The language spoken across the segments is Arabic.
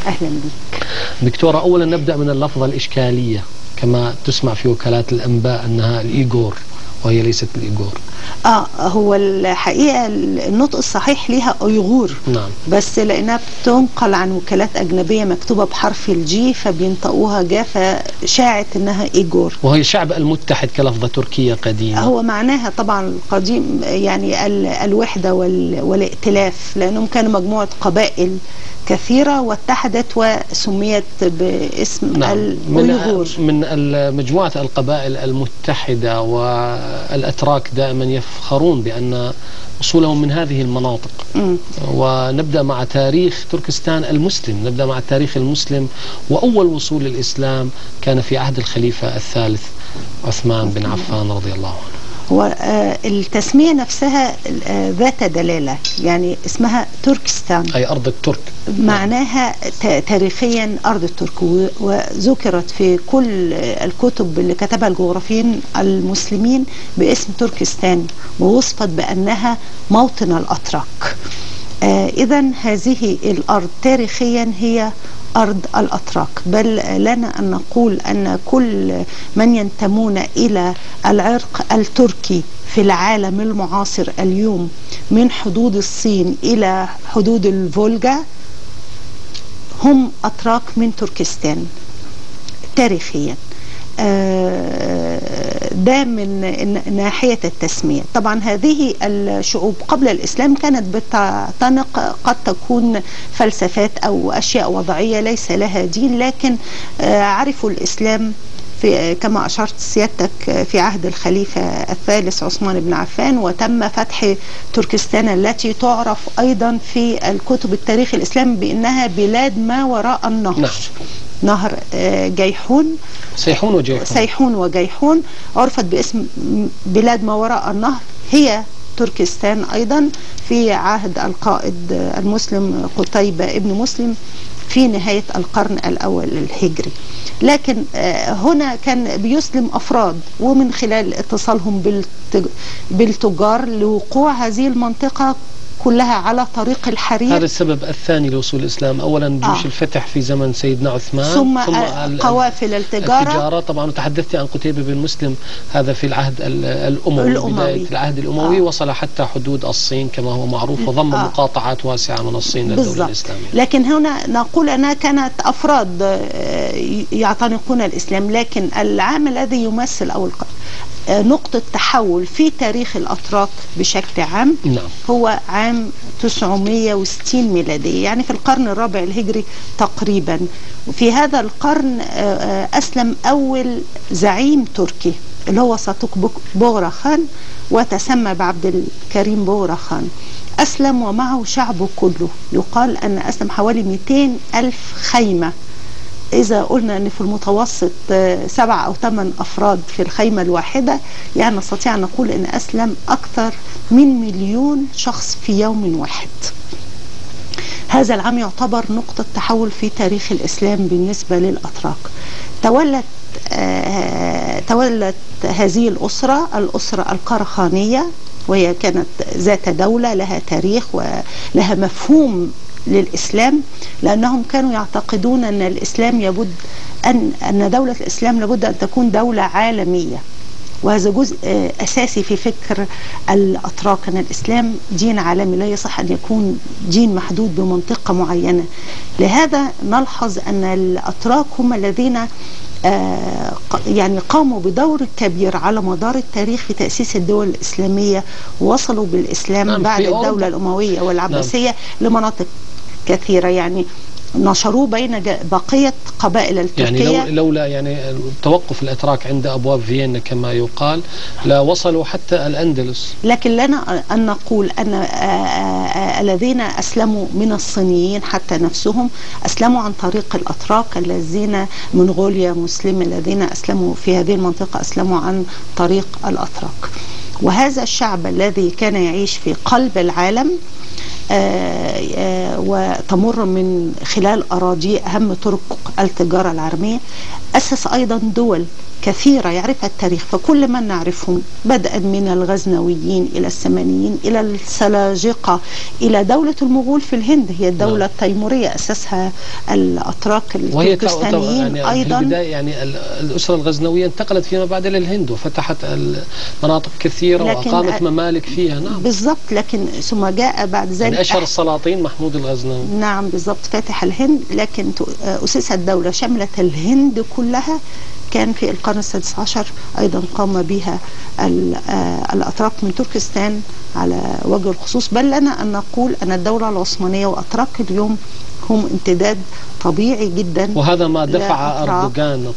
أهلا بك دكتورة. أولا نبدأ من اللفظة الإشكالية كما تسمع في وكالات الأنباء أنها الإيغور وهي ليست الإيغور. هو الحقيقة النطق الصحيح ليها أيغور. نعم. بس لأنها بتنقل عن وكالات أجنبية مكتوبة بحرف الجي فبينطقوها جا فشاعت أنها إيغور. وهي الشعب المتحد كلفظة تركية قديمة. هو معناها طبعا القديم يعني الوحدة والائتلاف، لأنهم كانوا مجموعة قبائل كثيرة واتحدت وسميت باسم نعم. الأيغور. من مجموعة القبائل المتحدة، والأتراك دائما يفخرون بأن أصولهم من هذه المناطق. ونبدأ مع تاريخ تركستان المسلم، نبدأ مع التاريخ المسلم. وأول وصول الإسلام كان في عهد الخليفة الثالث عثمان بن عفان رضي الله عنه. والتسمية نفسها ذات دلالة، يعني اسمها تركستان أي أرض الترك، معناها تاريخيا أرض الترك، وذكرت في كل الكتب اللي كتبها الجغرافيين المسلمين باسم تركستان، ووصفت بأنها موطن الأتراك. إذن هذه الأرض تاريخيا هي أرض الأتراك، بل لنا أن نقول أن كل من ينتمون إلى العرق التركي في العالم المعاصر اليوم من حدود الصين إلى حدود الفولجا هم أتراك من تركستان تاريخيا. ده من ناحية التسمية. طبعا هذه الشعوب قبل الإسلام كانت بتعتنق قد تكون فلسفات أو أشياء وضعية ليس لها دين، لكن عرفوا الإسلام في كما أشرت سيادتك في عهد الخليفة الثالث عثمان بن عفان، وتم فتح تركستان التي تعرف أيضا في الكتب التاريخ الإسلامي بأنها بلاد ما وراء النهر. نعم. نهر جيحون، سيحون وجيحون عرفت باسم بلاد ما وراء النهر، هي تركستان أيضا في عهد القائد المسلم قتيبة ابن مسلم في نهاية القرن الأول الهجري. لكن هنا كان بيسلم أفراد، ومن خلال اتصالهم بالتجار لوقوع هذه المنطقة كلها على طريق الحرير. هذا السبب الثاني لوصول الإسلام، أولا جيوش الفتح في زمن سيدنا عثمان، ثم قوافل التجارة. طبعا تحدثت عن قتيبة بن مسلم، هذا في العهد الأموي. بداية العهد الأموي وصل حتى حدود الصين كما هو معروف، وضم مقاطعات واسعة من الصين للدولة الإسلامية. لكن هنا نقول أنها كانت أفراد يعتنقون الإسلام، لكن العام الذي يمثل أو نقطة تحول في تاريخ الأتراك بشكل عام هو عام 960 ميلادية، يعني في القرن الرابع الهجري تقريبا. وفي هذا القرن أسلم أول زعيم تركي اللي هو ساتوك بوغرا خان، وتسمى بعبد الكريم بوغرا خان. أسلم ومعه شعبه كله، يقال أن أسلم حوالي 200 ألف خيمة. إذا قلنا أن في المتوسط 7 أو 8 أفراد في الخيمة الواحدة، يعني نستطيع أن نقول أن أسلم أكثر من 1,000,000 شخص في يوم واحد. هذا العام يعتبر نقطة تحول في تاريخ الإسلام بالنسبة للأتراك. تولت هذه الأسرة القرخانية، وهي كانت ذات دولة لها تاريخ ولها مفهوم للإسلام، لأنهم كانوا يعتقدون أن الإسلام أن دولة الإسلام لابد أن تكون دولة عالمية، وهذا جزء أساسي في فكر الأتراك أن الإسلام دين عالمي، لا يصح أن يكون دين محدود بمنطقة معينة. لهذا نلحظ أن الأتراك هم الذين يعني قاموا بدور كبير على مدار التاريخ في تأسيس الدول الإسلامية، ووصلوا بالإسلام بعد الدولة الأموية والعباسية لمناطق كثيرة، يعني نشروه بين بقية قبائل التركية. يعني لولا يعني توقف الأتراك عند أبواب فيينا كما يقال لا وصلوا حتى الأندلس. لكن لنا أن نقول أن الذين أسلموا من الصينيين حتى نفسهم أسلموا عن طريق الأتراك، الذين منغوليا مسلم الذين أسلموا في هذه المنطقة أسلموا عن طريق الأتراك. وهذا الشعب الذي كان يعيش في قلب العالم وتمر من خلال أراضي أهم طرق التجارة العالمية. أسس أيضا دول كثيرة يعرفها التاريخ، فكل من نعرفهم بدءا من الغزنويين إلى السامانيين إلى السلاجقة إلى دولة المغول في الهند، هي الدولة التيمورية أسسها الأتراك التركستانيين يعني أيضا. في البداية يعني الأسرة الغزنوية انتقلت فيما بعد إلى الهند وفتحت مناطق كثيرة وأقامت ممالك فيها. نعم بالضبط، لكن ثم جاء بعد ذلك يعني أشهر السلاطين محمود الغزنوي. نعم بالضبط، فاتح الهند، لكن أسست دولة شملت الهند كلها كان في القرن السادس عشر، أيضا قام بها الأتراك من تركستان على وجه الخصوص. بل لنا أن نقول أن الدولة العثمانية وأتراك اليوم هم امتداد طبيعي جدا. وهذا ما دفع رجب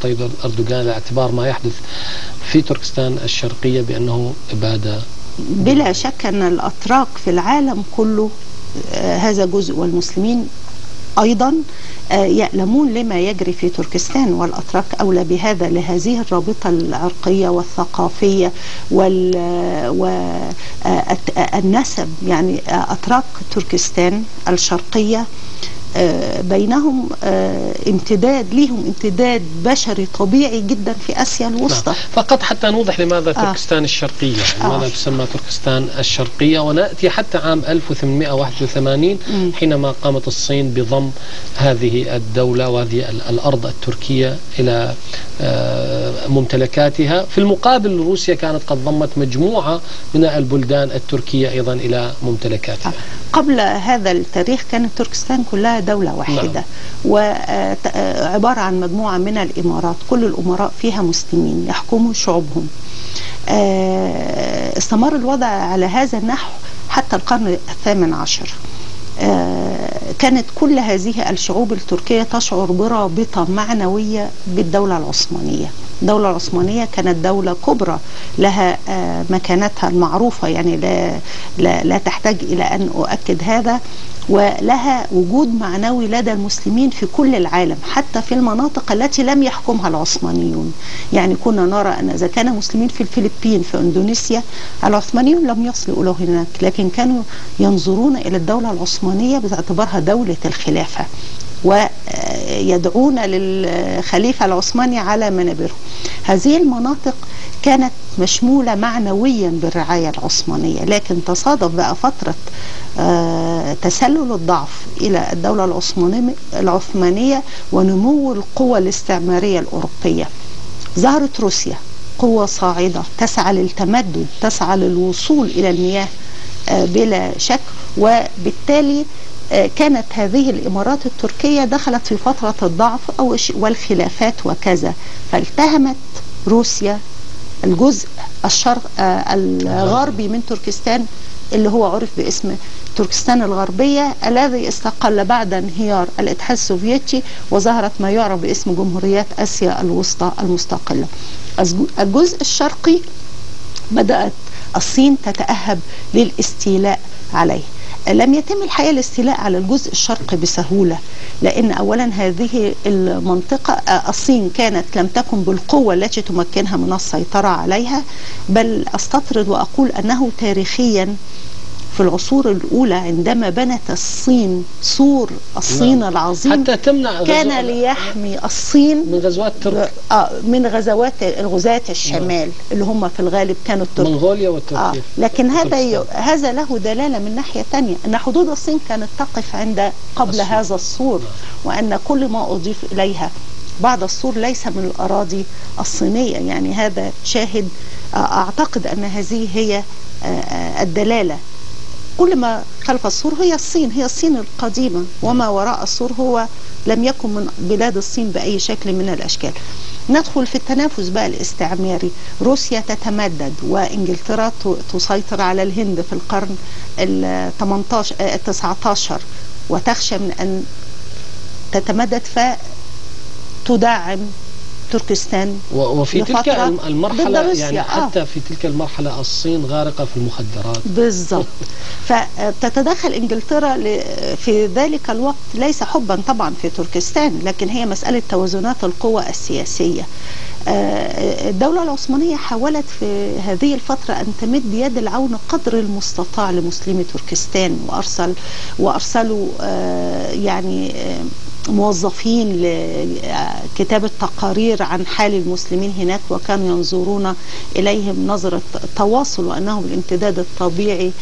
طيب أردوغان لاعتبار ما يحدث في تركستان الشرقية بأنه إبادة. بلا شك أن الأتراك في العالم كله هذا جزء، والمسلمين أيضا يألمون لما يجري في تركستان، والأتراك أولى بهذا لهذه الرابطة العرقية والثقافية والنسب. يعني أتراك تركستان الشرقية بينهم لهم امتداد بشري طبيعي جدا في آسيا الوسطى. نعم. فقط حتى نوضح لماذا تركستان الشرقية، لماذا تسمى تركستان الشرقية، ونأتي حتى عام 1881 حينما قامت الصين بضم هذه الدولة وهذه الأرض التركية إلى ممتلكاتها. في المقابل روسيا كانت قد ضمت مجموعة من البلدان التركية أيضا إلى ممتلكاتها. قبل هذا التاريخ كانت تركستان كلها دولة واحدة. نعم. وعبارة عن مجموعة من الإمارات، كل الأمراء فيها مسلمين يحكموا شعوبهم. استمر الوضع على هذا النحو حتى القرن الثامن عشر. كانت كل هذه الشعوب التركية تشعر برابطة معنوية بالدولة العثمانية. الدولة العثمانية كانت دولة كبرى لها مكانتها المعروفة، يعني لا تحتاج إلى أن أؤكد هذا، ولها وجود معنوي لدى المسلمين في كل العالم حتى في المناطق التي لم يحكمها العثمانيون. يعني كنا نرى أن إذا كان مسلمين في الفلبين في إندونيسيا، العثمانيون لم يصلوا إلى هناك، لكن كانوا ينظرون إلى الدولة العثمانية باعتبارها دولة الخلافة ويدعون للخليفة العثماني على منابرهم. هذه المناطق كانت مشمولة معنويا بالرعاية العثمانية، لكن تصادف بقى فترة تسلل الضعف إلى الدولة العثمانية ونمو القوى الاستعمارية الأوروبية. ظهرت روسيا قوة صاعدة تسعى للتمدد، تسعى للوصول إلى المياه بلا شك، وبالتالي كانت هذه الإمارات التركية دخلت في فترة الضعف والخلافات وكذا، فالتهمت روسيا الجزء الغربي من تركستان اللي هو عرف باسم تركستان الغربية، الذي استقل بعد انهيار الاتحاد السوفيتي وظهرت ما يعرف باسم جمهوريات آسيا الوسطى المستقلة. الجزء الشرقي بدأت الصين تتأهب للاستيلاء عليه. لم يتم الحقيقة الاستيلاء على الجزء الشرقي بسهولة، لأن أولا هذه المنطقة الصين كانت لم تكن بالقوة التي تمكنها من السيطرة عليها، بل أستطرد وأقول أنه تاريخيا في العصور الأولى عندما بنت الصين سور الصين العظيم حتى تمنع كان ليحمي الصين من غزوات ترك من غزاة الشمال اللي هم في الغالب كانوا الترك، منغوليا والتركية. لكن هذا له دلالة من ناحية تانية، أن حدود الصين كانت تقف عند قبل هذا السور، وأن كل ما أضيف إليها بعض السور ليس من الأراضي الصينية. يعني هذا شاهد، أعتقد أن هذه هي الدلالة. كل ما خلف السور هي الصين القديمة، وما وراء السور هو لم يكن من بلاد الصين بأي شكل من الأشكال. ندخل في التنافس بقى الاستعماري. روسيا تتمدد وإنجلترا تسيطر على الهند في القرن ال19 وتخشى من أن تتمدد فتدعم تركستان. وفي تلك المرحلة يعني حتى في تلك المرحلة الصين غارقة في المخدرات بالضبط. فتتدخل انجلترا في ذلك الوقت، ليس حبا طبعا في تركستان، لكن هي مسألة توازنات القوى السياسية. الدولة العثمانية حاولت في هذه الفترة أن تمد يد العون قدر المستطاع لمسلمي تركستان، وأرسلوا يعني موظفين لكتابة تقارير عن حال المسلمين هناك، وكانوا ينظرون إليهم نظرة تواصل وأنهم الامتداد الطبيعي